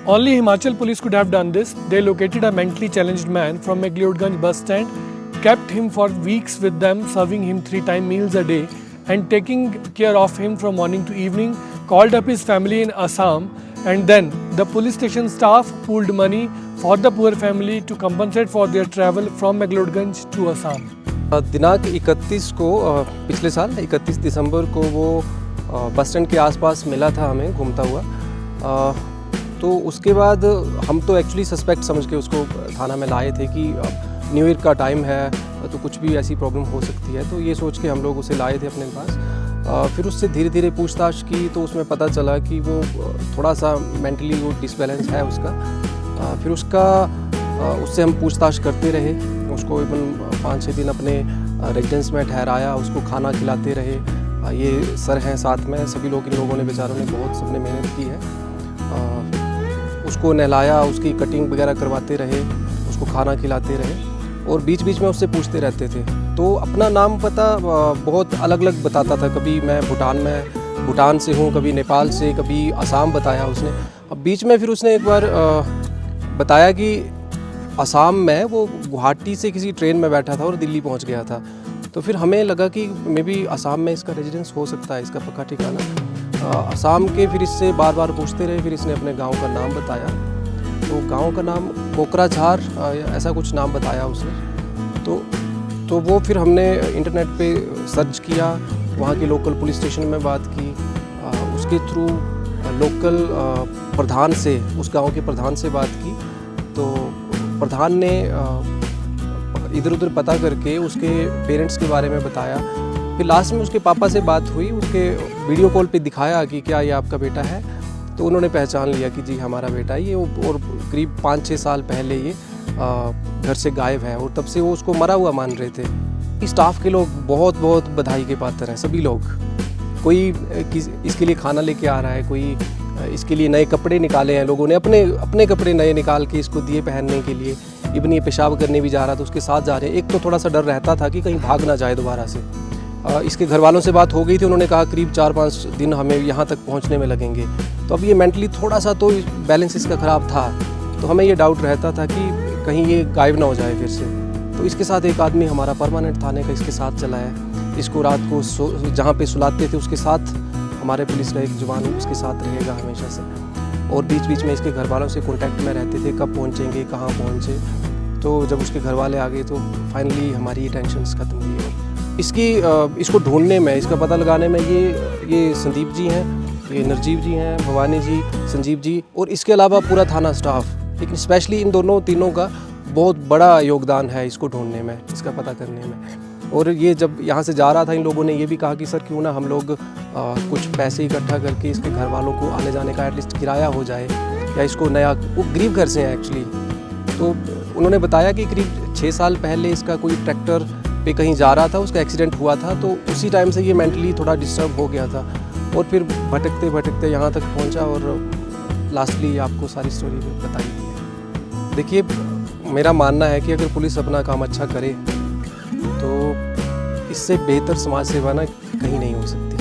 Only Himachal police could have done this. They located a mentally challenged man from McLeodganj bus stand, kept him for weeks with them, serving him 3 meals a day and taking care of him from morning to evening, called up his family in Assam, and then the police station staff pooled money for the poor family to compensate for their travel from McLeodganj to Assam. दिनांक 31 को पिछले साल 31 दिसंबर को वो bus stand के आसपास मिला था हमें घूमता हुआ। तो उसके बाद हम तो एक्चुअली सस्पेक्ट समझ के उसको थाना में लाए थे कि न्यू ईयर का टाइम है तो कुछ भी ऐसी प्रॉब्लम हो सकती है, तो ये सोच के हम लोग उसे लाए थे अपने पास। फिर उससे धीरे धीरे पूछताछ की तो उसमें पता चला कि वो थोड़ा सा मेंटली वो डिसबैलेंस है उसका। फिर उससे हम पूछताछ करते रहे, उसको इवन 5-6 दिन अपने रेजिडेंस में ठहराया, उसको खाना खिलाते रहे। ये सर हैं साथ में, सभी लोग इन लोगों ने बेचारों ने बहुत सबने मेहनत की है। उसको नहलाया, उसकी कटिंग वगैरह करवाते रहे, उसको खाना खिलाते रहे और बीच बीच में उससे पूछते रहते थे। तो अपना नाम पता बहुत अलग अलग बताता था, कभी मैं भूटान से हूँ, कभी नेपाल से, कभी असम बताया उसने। अब बीच में फिर उसने एक बार बताया कि असम में वो गुवाहाटी से किसी ट्रेन में बैठा था और दिल्ली पहुंच गया था। तो फिर हमें लगा कि मे बी असम में इसका रेजिडेंस हो सकता है, इसका पक्का ठिकाना। असम के फिर इससे बार बार पूछते रहे, फिर इसने अपने गांव का नाम बताया। तो गांव का नाम कोकराझार ऐसा कुछ नाम बताया उसने। तो वो फिर हमने इंटरनेट पे सर्च किया, वहाँ के लोकल पुलिस स्टेशन में बात की, उसके थ्रू लोकल प्रधान से, उस गांव के प्रधान से बात की। तो प्रधान ने इधर उधर पता करके उसके पेरेंट्स के बारे में बताया। फिर लास्ट में उसके पापा से बात हुई, उसके वीडियो कॉल पे दिखाया कि क्या ये आपका बेटा है। तो उन्होंने पहचान लिया कि जी हमारा बेटा है ये, और करीब 5-6 साल पहले ये घर से गायब है और तब से वो उसको मरा हुआ मान रहे थे। स्टाफ के लोग बहुत बहुत बधाई के पात्र हैं, सभी लोग। कोई इसके लिए खाना लेके आ रहा है, कोई इसके लिए नए कपड़े निकाले हैं लोगों ने, अपने कपड़े नए निकाल के इसको दिए पहनने के लिए। इवन ये पेशाब करने भी जा रहा था, उसके साथ जा रहे हैं। एक तो थोड़ा सा डर रहता था कि कहीं भाग ना जाए दोबारा से। इसके घर वालों से बात हो गई थी, उन्होंने कहा करीब 4-5 दिन हमें यहाँ तक पहुँचने में लगेंगे। तो अब ये मेंटली थोड़ा सा तो बैलेंस इसका ख़राब था, तो हमें ये डाउट रहता था कि कहीं ये गायब ना हो जाए फिर से। तो इसके साथ एक आदमी हमारा परमानेंट थाने का इसके साथ चला है। इसको रात को जहाँ पे सुलाते थे उसके साथ हमारे पुलिस का एक जवान उसके साथ रहेगा हमेशा से। और बीच बीच में इसके घर वालों से कांटेक्ट में रहते थे, कब पहुँचेंगे, कहाँ पहुँचे। तो जब उसके घर वाले आ गए तो फाइनली हमारी ये टेंशन्स खत्म हुई। और इसको ढूंढने में, इसका पता लगाने में ये संदीप जी हैं, ये नरजीव जी हैं, भवानी जी, संजीव जी और इसके अलावा पूरा थाना स्टाफ, लेकिन स्पेशली इन तीनों का बहुत बड़ा योगदान है इसको ढूंढने में, इसका पता करने में। और ये जब यहाँ से जा रहा था, इन लोगों ने ये भी कहा कि सर क्यों ना हम लोग कुछ पैसे इकट्ठा करके इसके घर वालों को आने जाने का एटलीस्ट किराया हो जाए, या इसको नया, वो गरीब घर से हैं एक्चुअली। तो उन्होंने बताया कि करीब 6 साल पहले इसका कोई ट्रैक्टर पे कहीं जा रहा था, उसका एक्सीडेंट हुआ था। तो उसी टाइम से ये मेंटली थोड़ा डिस्टर्ब हो गया था और फिर भटकते भटकते यहाँ तक पहुँचा और लास्टली आपको सारी स्टोरी बताई दी है। देखिए, मेरा मानना है कि अगर पुलिस अपना काम अच्छा करे तो इससे बेहतर समाज सेवा ना कहीं नहीं हो सकती।